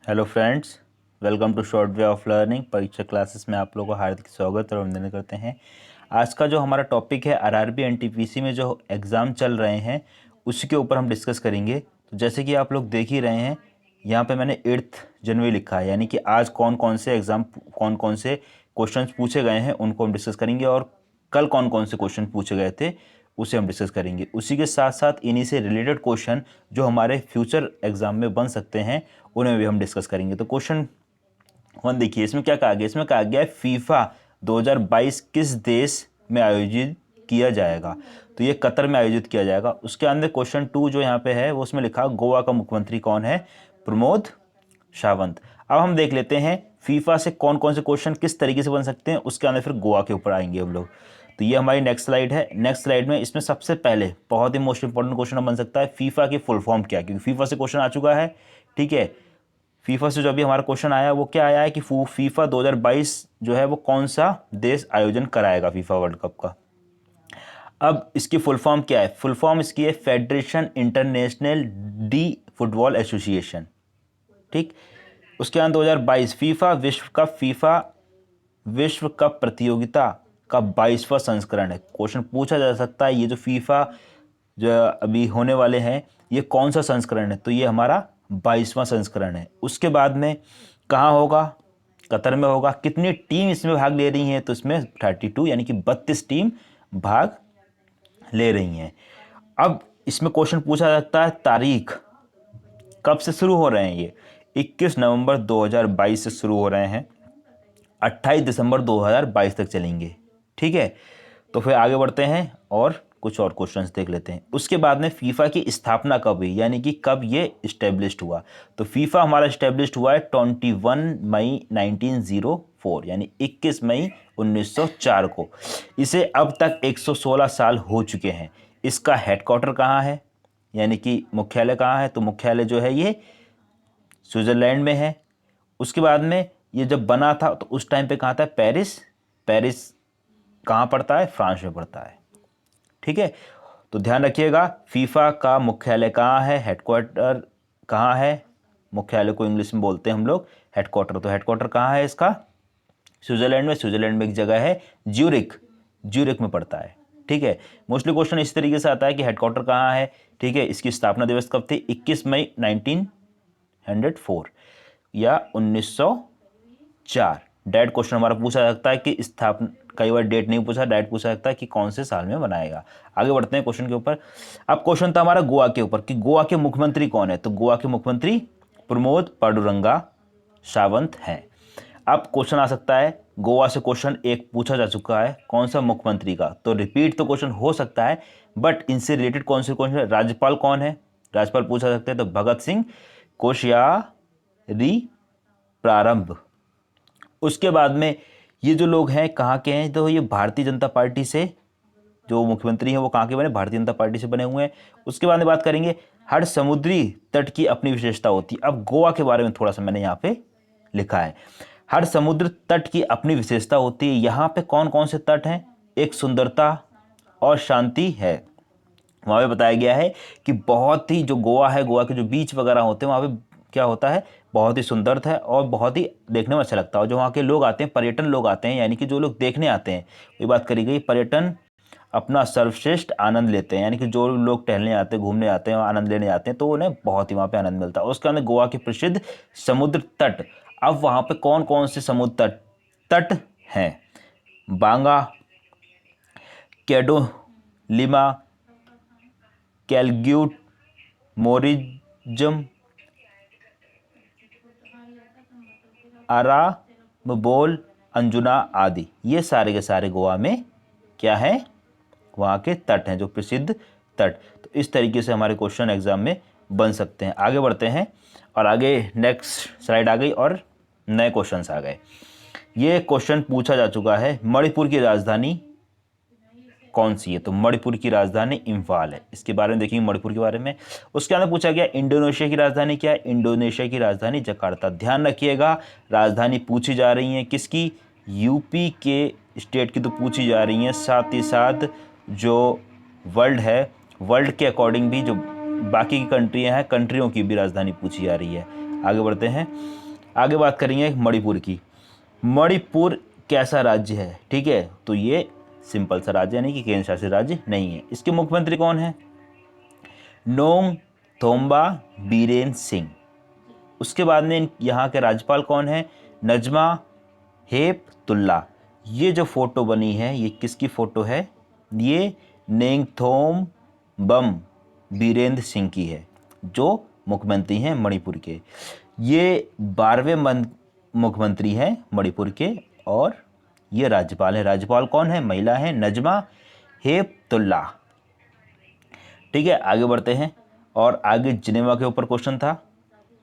Hello friends, welcome to short way of learning. परीक्षा classes में आप लोगों को हार्दिक स्वागत और अभिनंदन करते हैं। आज का जो हमारा टॉपिक है आरआरबी एनटीपीसी में जो एग्ज़ाम चल रहे हैं उसी के ऊपर हम डिस्कस करेंगे। तो जैसे कि आप लोग देख ही रहे हैं, यहाँ पे मैंने 8 जनवरी लिखा है, यानी कि आज कौन कौन से क्वेश्चंस पूछे गए हैं उनको हम डिस्कस करेंगे, और कल कौन कौन से क्वेश्चन पूछे गए थे उसे हम डिस्कस करेंगे। उसी के साथ साथ इन्हीं से रिलेटेड क्वेश्चन जो हमारे फ्यूचर एग्जाम में बन सकते हैं उन्हें भी हम डिस्कस करेंगे। तो क्वेश्चन 1 देखिए, इसमें क्या कहा गया। इसमें कहा गया है फीफा 2022 किस देश में आयोजित किया जाएगा। तो ये कतर में आयोजित किया जाएगा। उसके अंदर क्वेश्चन 2 जो यहाँ पे है वो उसमें लिखा गोवा का मुख्यमंत्री कौन है, प्रमोद सावंत। अब हम देख लेते हैं फीफा से कौन कौन से क्वेश्चन किस तरीके से बन सकते हैं, उसके अंदर फिर गोवा के ऊपर आएंगे हम लोग। तो ये हमारी नेक्स्ट स्लाइड है। नेक्स्ट स्लाइड में इसमें सबसे पहले बहुत ही मोस्ट इंपॉर्टेंट क्वेश्चन बन सकता है फीफा की फुल फॉर्म क्या है, क्योंकि फीफा से क्वेश्चन आ चुका है। ठीक है, फीफा से जो अभी हमारा क्वेश्चन आया वो क्या आया है कि फीफा 2022 जो है वो कौन सा देश आयोजन कराएगा फीफा वर्ल्ड कप का। अब इसकी फुल फॉर्म क्या है, फुल फॉर्म इसकी है federation international D football association. ठीक, उसके बाद 2022 फीफा विश्व कप प्रतियोगिता का 22वां संस्करण है। क्वेश्चन पूछा जा सकता है ये जो फीफा जो अभी होने वाले हैं ये कौन सा संस्करण है, तो ये हमारा 22वां संस्करण है। उसके बाद में कहाँ होगा, कतर में होगा। कितनी टीम इसमें भाग ले रही हैं, तो इसमें 32 यानी कि 32 टीम भाग ले रही हैं। अब इसमें क्वेश्चन पूछा जा सकता है तारीख कब से शुरू हो रहे हैं। ये 21 नवंबर 2022 से शुरू हो रहे हैं, 28 दिसंबर 2022 तक चलेंगे। ठीक है, तो फिर आगे बढ़ते हैं और कुछ और क्वेश्चंस देख लेते हैं। उसके बाद में फीफा की स्थापना कब हुई, यानी कि कब ये इस्टेब्लिश्ड हुआ। तो फीफा हमारा इस्टेब्लिश्ड हुआ है 21 मई 1904, यानी 21 मई 1904 को। इसे अब तक 116 साल हो चुके हैं। इसका हेडक्वार्टर कहाँ है, यानी कि मुख्यालय कहाँ है, तो मुख्यालय जो है ये स्विट्ज़रलैंड में है। उसके बाद में ये जब बना था तो उस टाइम पे कहाँ था, पेरिस। पेरिस कहाँ पड़ता है, फ्रांस में पड़ता है। ठीक है, तो ध्यान रखिएगा फीफा का मुख्यालय कहाँ है, हेडक्वार्टर कहाँ है। मुख्यालय को इंग्लिश में बोलते हैं हम लोग हेडक्वार्टर। तो हेडक्वार्टर कहाँ है इसका, स्विट्ज़रलैंड में। स्विट्ज़रलैंड में एक जगह है ज्यूरिख में पड़ता है। ठीक है, मोस्टली क्वेश्चन इस तरीके से आता है कि हेडक्वार्टर कहाँ है। ठीक है, इसकी स्थापना दिवस कब थी, 21 मई 1904 या 1904। डायरेक्ट क्वेश्चन हमारा पूछा जा सकता है कि स्थापना, कई बार डेट नहीं पूछा, डायरेक्ट पूछा सकता है कि कौन से साल में बनाएगा। आगे बढ़ते हैं क्वेश्चन के ऊपर। अब क्वेश्चन था हमारा गोवा के ऊपर कि गोवा के मुख्यमंत्री कौन है। तो गोवा के मुख्यमंत्री प्रमोद पांडुरंगा सावंत हैं। अब क्वेश्चन आ सकता है, गोवा से क्वेश्चन एक पूछा जा चुका है कौन सा मुख्यमंत्री का, तो रिपीट तो क्वेश्चन हो सकता है, बट इनसे रिलेटेड कौन से क्वेश्चन, राज्यपाल कौन है, राज्यपाल पूछा सकते हैं। तो भगत सिंह कोश्यारी प्रारंभ। उसके बाद में ये जो लोग हैं कहाँ के हैं, तो ये भारतीय जनता पार्टी से जो मुख्यमंत्री हैं वो कहाँ के बने, भारतीय जनता पार्टी से बने हुए हैं। उसके बाद में बात करेंगे हर समुद्री तट की अपनी विशेषता होती है। अब गोवा के बारे में थोड़ा सा मैंने यहाँ पे लिखा है, हर समुद्र तट की अपनी विशेषता होती है। यहाँ पे कौन कौन से तट हैं, एक सुंदरता और शांति है। वहाँ पे बताया गया है कि बहुत ही जो गोवा है, गोवा के जो बीच वगैरह होते हैं वहाँ पे क्या होता है, बहुत ही सुंदर है और बहुत ही देखने में अच्छा लगता है। और जो वहाँ के लोग आते हैं, पर्यटन लोग आते हैं, यानी कि जो लोग देखने आते हैं, ये बात करी गई, पर्यटन अपना सर्वश्रेष्ठ आनंद लेते हैं, यानी कि जो लोग टहलने आते हैं, घूमने आते हैं, आनंद लेने आते हैं, तो उन्हें बहुत ही वहाँ पे आनंद मिलता है। उसके अंदर गोवा के प्रसिद्ध समुद्र तट। अब वहाँ पे कौन कौन से समुद्र तट हैं, बांगा, केडोलिमा, कैलग्यूट, मोरिजम, अराम्बोल, अंजुना आदि, ये सारे के सारे गोवा में क्या है, वहाँ के तट हैं, जो प्रसिद्ध तट। तो इस तरीके से हमारे क्वेश्चन एग्जाम में बन सकते हैं। आगे बढ़ते हैं और आगे नेक्स्ट स्लाइड आ गई और नए क्वेश्चंस आ गए। ये क्वेश्चन पूछा जा चुका है, मणिपुर की राजधानी कौन सी है। तो मणिपुर की राजधानी इम्फाल है। इसके बारे में देखेंगे मणिपुर के बारे में। उसके अंदर पूछा गया इंडोनेशिया की राजधानी क्या है, इंडोनेशिया की राजधानी जकार्ता। ध्यान रखिएगा राजधानी पूछी जा रही है किसकी, यूपी के स्टेट की तो पूछी जा रही है, साथ ही साथ जो वर्ल्ड है, वर्ल्ड के अकॉर्डिंग भी जो बाकी की कंट्रियाँ हैं, कंट्रियों की भी राजधानी पूछी जा रही है। आगे बढ़ते हैं। आगे बात करेंगे मणिपुर की। मणिपुर कैसा राज्य है? ठीक है, तो ये सिंपल सा राज्य यानी कि केंद्र शासित राज्य नहीं है। इसके मुख्यमंत्री कौन है? नोंग थोम्बा बीरेन सिंह। उसके बाद में यहाँ के राज्यपाल कौन है? नजमा हेपतुल्ला। ये जो फोटो बनी है ये किसकी फोटो है? ये नेंगथोम बम बीरेंद्र सिंह की है, जो मुख्यमंत्री हैं मणिपुर के। ये 12वें मुख्यमंत्री हैं मणिपुर के, और ये राज्यपाल है। राज्यपाल कौन है? महिला है, नजमा हेपतुल्ला। ठीक है, आगे बढ़ते हैं। और आगे जिनेवा के ऊपर क्वेश्चन था,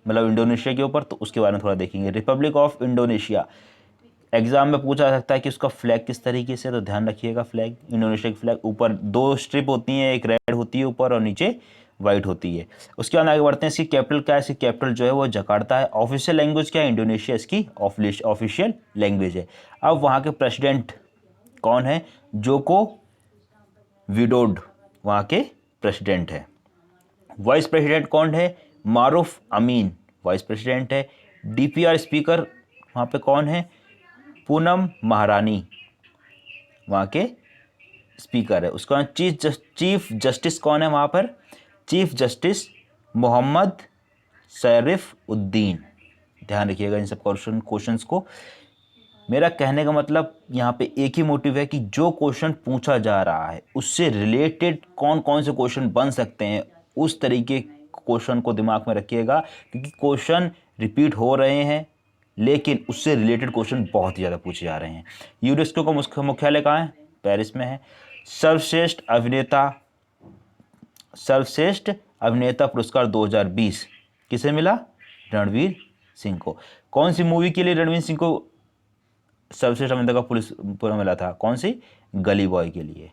मतलब इंडोनेशिया के ऊपर, तो उसके बारे में थोड़ा देखेंगे। रिपब्लिक ऑफ इंडोनेशिया एग्जाम में पूछा जा सकता है कि उसका फ्लैग किस तरीके से, तो ध्यान रखिएगा। फ्लैग, इंडोनेशिया की फ्लैग, ऊपर 2 स्ट्रिप होती हैं, एक रेड होती है ऊपर और नीचे वाइट होती है। उसके बाद आगे बढ़ते हैं। इसकी कैपिटल क्या है? इसकी कैपिटल जो है वो जकार्ता है। ऑफिशियल लैंग्वेज क्या है? इंडोनेशिया इसकी ऑफिशियल लैंग्वेज है। अब वहाँ के प्रेसिडेंट कौन है? जोको विडोड वहाँ के प्रेसिडेंट है। वाइस प्रेसिडेंट कौन है? मारूफ अमीन वाइस प्रेसिडेंट है। डीपीआर स्पीकर वहाँ पे कौन है? पूनम महारानी वहाँ के स्पीकर है। उसके बाद चीफ जस्टिस कौन है वहाँ पर? चीफ जस्टिस मोहम्मद शरीफ उद्दीन। ध्यान रखिएगा इन सब क्वेश्चंस को। मेरा कहने का मतलब यहाँ पे एक ही मोटिव है कि जो क्वेश्चन पूछा जा रहा है उससे रिलेटेड कौन कौन से क्वेश्चन बन सकते हैं, उस तरीके क्वेश्चन को दिमाग में रखिएगा, क्योंकि क्वेश्चन रिपीट हो रहे हैं लेकिन उससे रिलेटेड क्वेश्चन बहुत ही ज़्यादा पूछे जा रहे हैं। यूनेस्को का मुख्यालय कहाँ है? पेरिस में है। सर्वश्रेष्ठ अभिनेता पुरस्कार 2020 किसे मिला? रणवीर सिंह को। कौन सी मूवी के लिए रणवीर सिंह को सर्वश्रेष्ठ अभिनेता का पुरस्कार मिला था? कौन सी? गली बॉय के लिए,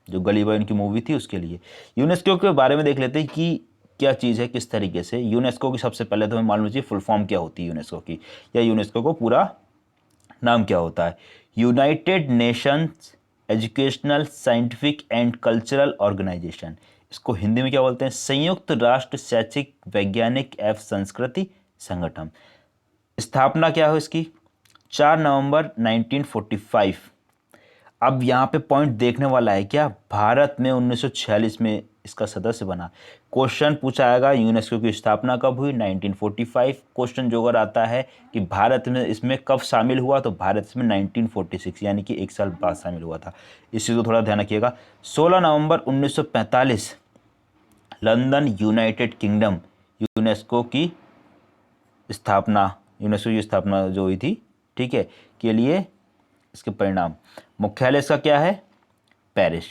जो गली बॉय उनकी मूवी थी उसके लिए। यूनेस्को के बारे में देख लेते हैं कि क्या चीज़ है, किस तरीके से। यूनेस्को की सबसे पहले तो हमें मालूम चाहिए फुल फॉर्म क्या होती है यूनेस्को की, या यूनेस्को को पूरा नाम क्या होता है। United Nations Educational Scientific and Cultural Organization. इसको हिंदी में क्या बोलते हैं? संयुक्त राष्ट्र शैक्षिक वैज्ञानिक एवं संस्कृति संगठन। स्थापना क्या है इसकी? 4 नवंबर 1945। अब यहाँ पे पॉइंट देखने वाला है क्या? भारत में 1946 में इसका सदस्य बना। क्वेश्चन पूछा आएगा यूनेस्को की स्थापना कब हुई? 1945। क्वेश्चन जो अगर आता है कि भारत में इसमें कब शामिल हुआ, तो भारत इसमें 1946 यानी कि 1 साल बाद शामिल हुआ था। इस चीज़ को थोड़ा ध्यान रखिएगा। 16 नवंबर 1945 लंदन यूनाइटेड किंगडम यूनेस्को की स्थापना जो हुई थी, ठीक है, के लिए इसके परिणाम। मुख्यालय इसका क्या है? पेरिस,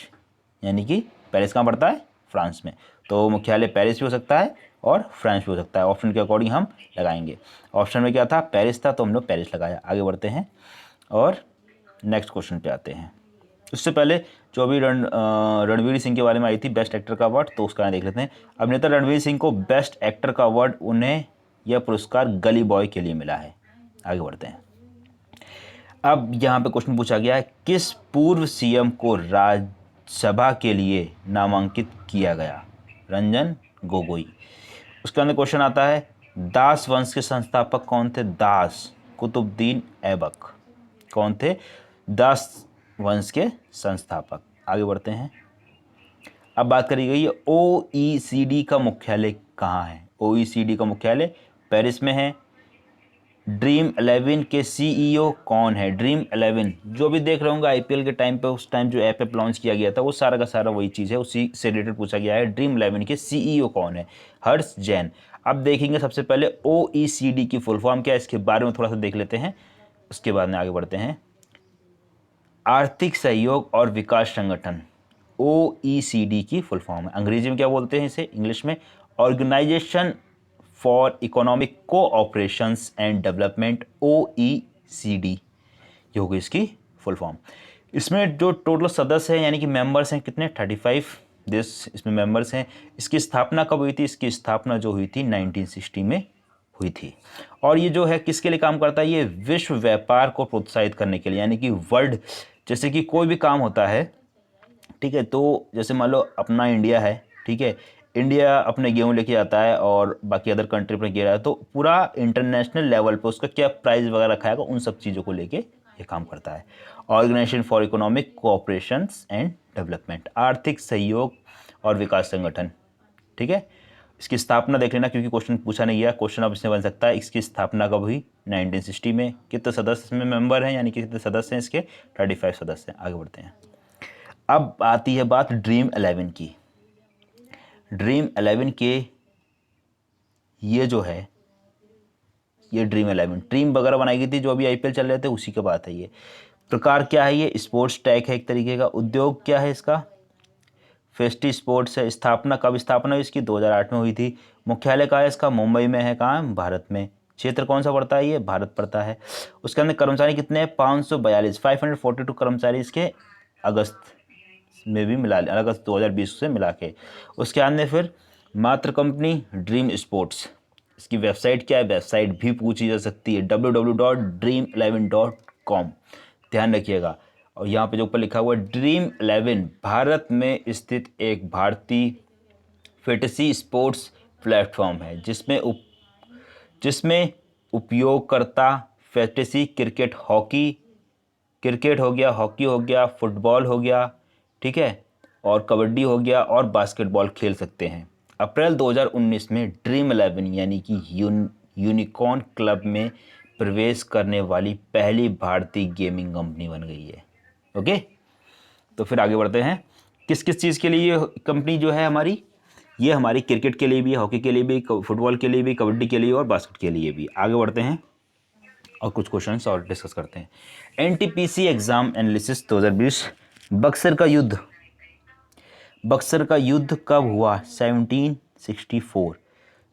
यानी कि पेरिस कहाँ पड़ता है? फ्रांस में। तो मुख्यालय पेरिस भी हो सकता है और फ्रांस भी हो सकता है। ऑप्शन के अकॉर्डिंग हम लगाएंगे। ऑप्शन में क्या था? पेरिस था, तो हम लोग पेरिस लगाया। आगे बढ़ते हैं और नेक्स्ट क्वेश्चन पे आते हैं। उससे पहले जो अभी रणवीर सिंह के बारे में आई थी बेस्ट एक्टर का अवार्ड, तो उसका देख लेते हैं। अभिनेता रणवीर सिंह को बेस्ट एक्टर का अवार्ड, उन्हें यह पुरस्कार गली बॉय के लिए मिला है। आगे बढ़ते हैं। अब यहाँ पे क्वेश्चन पूछा गया है, किस पूर्व सीएम को राज्यसभा के लिए नामांकित किया गया? रंजन गोगोई। उसके अंदर क्वेश्चन आता है, दास वंश के संस्थापक कौन थे? दास कुतुबुद्दीन ऐबक कौन थे? दास वंश के संस्थापक। आगे बढ़ते हैं। अब बात करी गई है OECD का मुख्यालय कहाँ है? OECD का मुख्यालय पेरिस में है। ड्रीम 11 के CEO कौन है? ड्रीम 11 जो भी देख रहे होंगे IPL के टाइम पे, उस टाइम जो ऐप लॉन्च किया गया था, वो सारा का सारा वही चीज़ है, उसी से रिलेटेड पूछा गया है। ड्रीम 11 के CEO कौन है? हर्ष जैन। अब देखेंगे सबसे पहले OECD की फुल फॉर्म क्या है, इसके बारे में थोड़ा सा देख लेते हैं, उसके बाद में आगे बढ़ते हैं। आर्थिक सहयोग और विकास संगठन, OECD की फुल फॉर्म है। अंग्रेजी में क्या बोलते हैं इसे? इंग्लिश में organisation for economic cooperations and development, OECD ये होगी इसकी फुल फॉर्म। इसमें जो टोटल सदस्य हैं यानी कि मेंबर्स हैं कितने? 35 देश इसमें मेंबर्स हैं। इसकी स्थापना कब हुई थी? इसकी स्थापना जो हुई थी 1960 में हुई थी। और ये जो है किसके लिए काम करता है? ये विश्व व्यापार को प्रोत्साहित करने के लिए, यानी कि वर्ल्ड, जैसे कि कोई भी काम होता है, ठीक है, तो जैसे मान लो अपना इंडिया है, ठीक है, इंडिया अपने गेहूँ लेके आता है और बाकी अदर कंट्री अपने गेहूँ, तो पूरा इंटरनेशनल लेवल पे उसका क्या प्राइस वगैरह रखा है, उन सब चीज़ों को लेके ये काम करता है। Organisation for Economic Cooperation and Development, आर्थिक सहयोग और विकास संगठन। ठीक है, इसकी स्थापना देख लेना क्योंकि क्वेश्चन पूछा नहीं गया, क्वेश्चन अब इसमें बन सकता है। इसकी स्थापना कब हुई? 1960 में। कितने सदस्य इसमें मेंबर हैं, यानी कि कितने सदस्य हैं इसके? 35 सदस्य हैं। आगे बढ़ते हैं। अब आती है बात ड्रीम 11 की। ड्रीम 11 के ये जो है, ये ड्रीम 11 टीम वगैरह बनाई गई थी जो अभी आईपीएल चल रहे थे, उसी की बात है ये। प्रकार क्या है? ये स्पोर्ट्स टैग है एक तरीके का। उद्योग क्या है इसका? फेस्टी स्पोर्ट्स है। स्थापना कब स्थापना हुई इसकी? 2008 में हुई थी। मुख्यालय कहाँ है इसका? मुंबई में है। कहाँ? भारत में। क्षेत्र कौन सा पड़ता है? ये भारत पड़ता है। उसके अंदर कर्मचारी कितने हैं? 542, 542 कर्मचारी इसके अगस्त में भी मिला, अगस्त 2020 से मिला के। उसके अंदर फिर मात्र कंपनी ड्रीम स्पोर्ट्स। इसकी वेबसाइट क्या है? वेबसाइट भी पूछी जा सकती है, www.dream11.com। ध्यान रखिएगा। और यहाँ पे जो ऊपर लिखा हुआ है ड्रीम 11 भारत में स्थित एक भारतीय फैंटेसी स्पोर्ट्स प्लेटफॉर्म है जिसमें उपयोगकर्ता फैंटेसी क्रिकेट हो गया, हॉकी हो गया, फुटबॉल हो गया, ठीक है, और कबड्डी हो गया और बास्केटबॉल खेल सकते हैं। अप्रैल 2019 में ड्रीम 11 यानी कि यूनिकॉर्न क्लब में प्रवेश करने वाली पहली भारतीय गेमिंग कंपनी बन गई है। ओके, तो फिर आगे बढ़ते हैं। किस किस चीज़ के लिए ये कंपनी जो है हमारी? ये हमारी क्रिकेट के लिए भी, हॉकी के लिए भी, फुटबॉल के लिए भी, कबड्डी के लिए और बास्केट के लिए भी। आगे बढ़ते हैं और कुछ क्वेश्चंस और डिस्कस करते हैं। NTPC exam analysis 2020। बक्सर का युद्ध कब हुआ? 1764।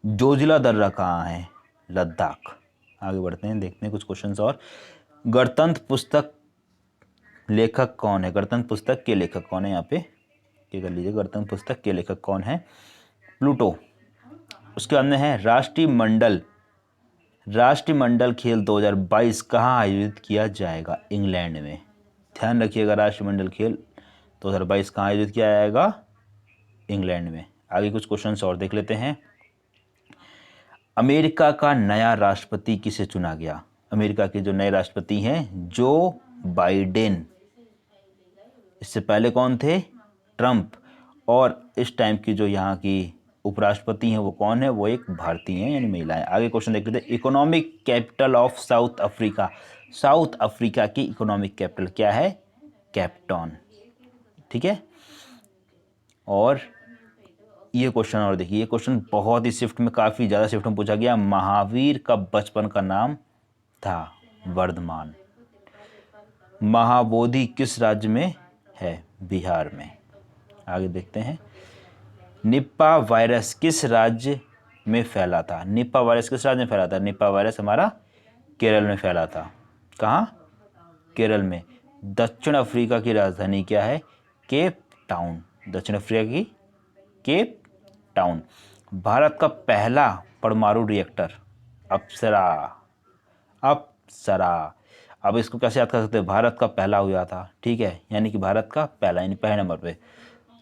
जोजिला दर्रा कहाँ है? लद्दाख। आगे बढ़ते हैं, देखते हैं कुछ क्वेश्चंस और। गणतंत्र पुस्तक लेखक कौन है? गणतंत्र पुस्तक के लेखक कौन है? यहाँ पे क्या कर लीजिए, गणतंत्र पुस्तक के लेखक कौन है? प्लूटो। उसके अंदर है राष्ट्रमंडल खेल 2022 कहाँ आयोजित किया जाएगा? इंग्लैंड में। ध्यान रखिएगा, राष्ट्रमंडल खेल 2022 कहाँ आयोजित किया जाएगा? इंग्लैंड में। आगे कुछ क्वेश्चंस और देख लेते हैं। अमेरिका का नया राष्ट्रपति किसे चुना गया? अमेरिका के जो नए राष्ट्रपति हैं, जो बाइडेन। इससे पहले कौन थे? ट्रंप। और इस टाइम की जो यहाँ की उपराष्ट्रपति हैं वो कौन है? वो एक भारतीय हैं, यानी महिलाएं। आगे क्वेश्चन देख लेते हैं। Economic capital of south Africa. South Africa की इकोनॉमिक कैपिटल क्या है? कैपटाउन। ठीक है, और ये क्वेश्चन और देखिए, ये क्वेश्चन बहुत ही शिफ्ट में, काफ़ी ज़्यादा शिफ्ट में पूछा गया। महावीर का बचपन का नाम था वर्धमान। महाबोधि किस राज्य में है? बिहार में। आगे देखते हैं। निपा वायरस किस राज्य में फैला था? निपा वायरस किस राज्य में फैला था? निपा वायरस हमारा केरल में फैला था। कहाँ? केरल में। दक्षिण अफ्रीका की राजधानी क्या है? Cape Town. दक्षिण अफ्रीका की केप टाउन। भारत का पहला परमाणु रिएक्टर अप्सरा। अब इसको कैसे याद कर सकते हैं? भारत का पहला हुआ था, ठीक है, यानी कि भारत का पहला, यानी पहले नंबर पे।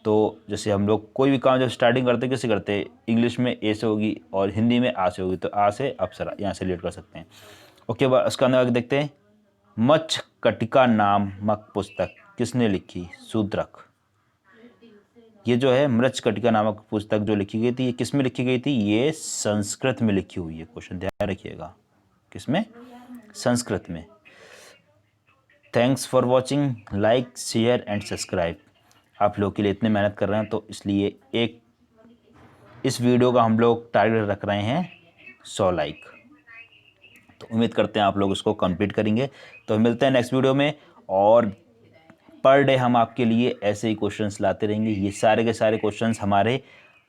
तो जैसे हम लोग कोई भी काम जब स्टार्टिंग करते हैं, कैसे करते हैं? इंग्लिश में ए से होगी और हिंदी में आ से होगी, तो आ से अप्सरा, यहाँ से रिलेट कर सकते हैं। ओके, उसका अंदर आगे देखते हैं। मच्छकटिका नामक पुस्तक किसने लिखी? शूद्रक। ये जो है मृच्छकटिका नामक पुस्तक जो लिखी गई थी, ये किस में लिखी गई थी? ये संस्कृत में लिखी हुई है। क्वेश्चन ध्यान रखिएगा, किसमें? संस्कृत में। Thanks for watching, like share and subscribe. आप लोग के लिए इतने मेहनत कर रहे हैं, तो इसलिए इस वीडियो का हम लोग टारगेट रख रहे हैं 100 लाइक। तो उम्मीद करते हैं आप लोग इसको कंप्लीट करेंगे। तो मिलते हैं नेक्स्ट वीडियो में, और पर डे हम आपके लिए ऐसे ही क्वेश्चंस लाते रहेंगे। ये सारे के सारे क्वेश्चंस हमारे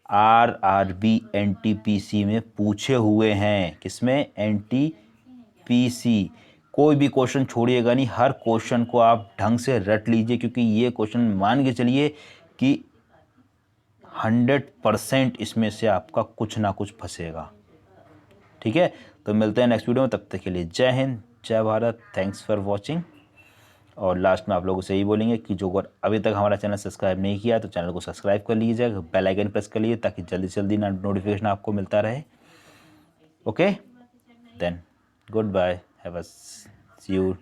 आरआरबी एनटीपीसी में पूछे हुए हैं। किसमें? एनटीपीसी। कोई भी क्वेश्चन छोड़िएगा नहीं, हर क्वेश्चन को आप ढंग से रट लीजिए, क्योंकि ये क्वेश्चन मान के चलिए कि 100% इसमें से आपका कुछ ना कुछ फंसेगा। ठीक है, तो मिलते हैं नेक्स्ट वीडियो में। तब तक के लिए Jai Hind, Jai Bharat. Thanks for watching. और लास्ट में आप लोगों से यही बोलेंगे कि जो अगर अभी तक हमारा चैनल सब्सक्राइब नहीं किया तो चैनल को सब्सक्राइब कर लीजिएगा, बेल आइकन प्रेस कर लीजिए ताकि जल्दी से जल्दी नोटिफिकेशन आपको मिलता रहे। Okay then good bye, have a see you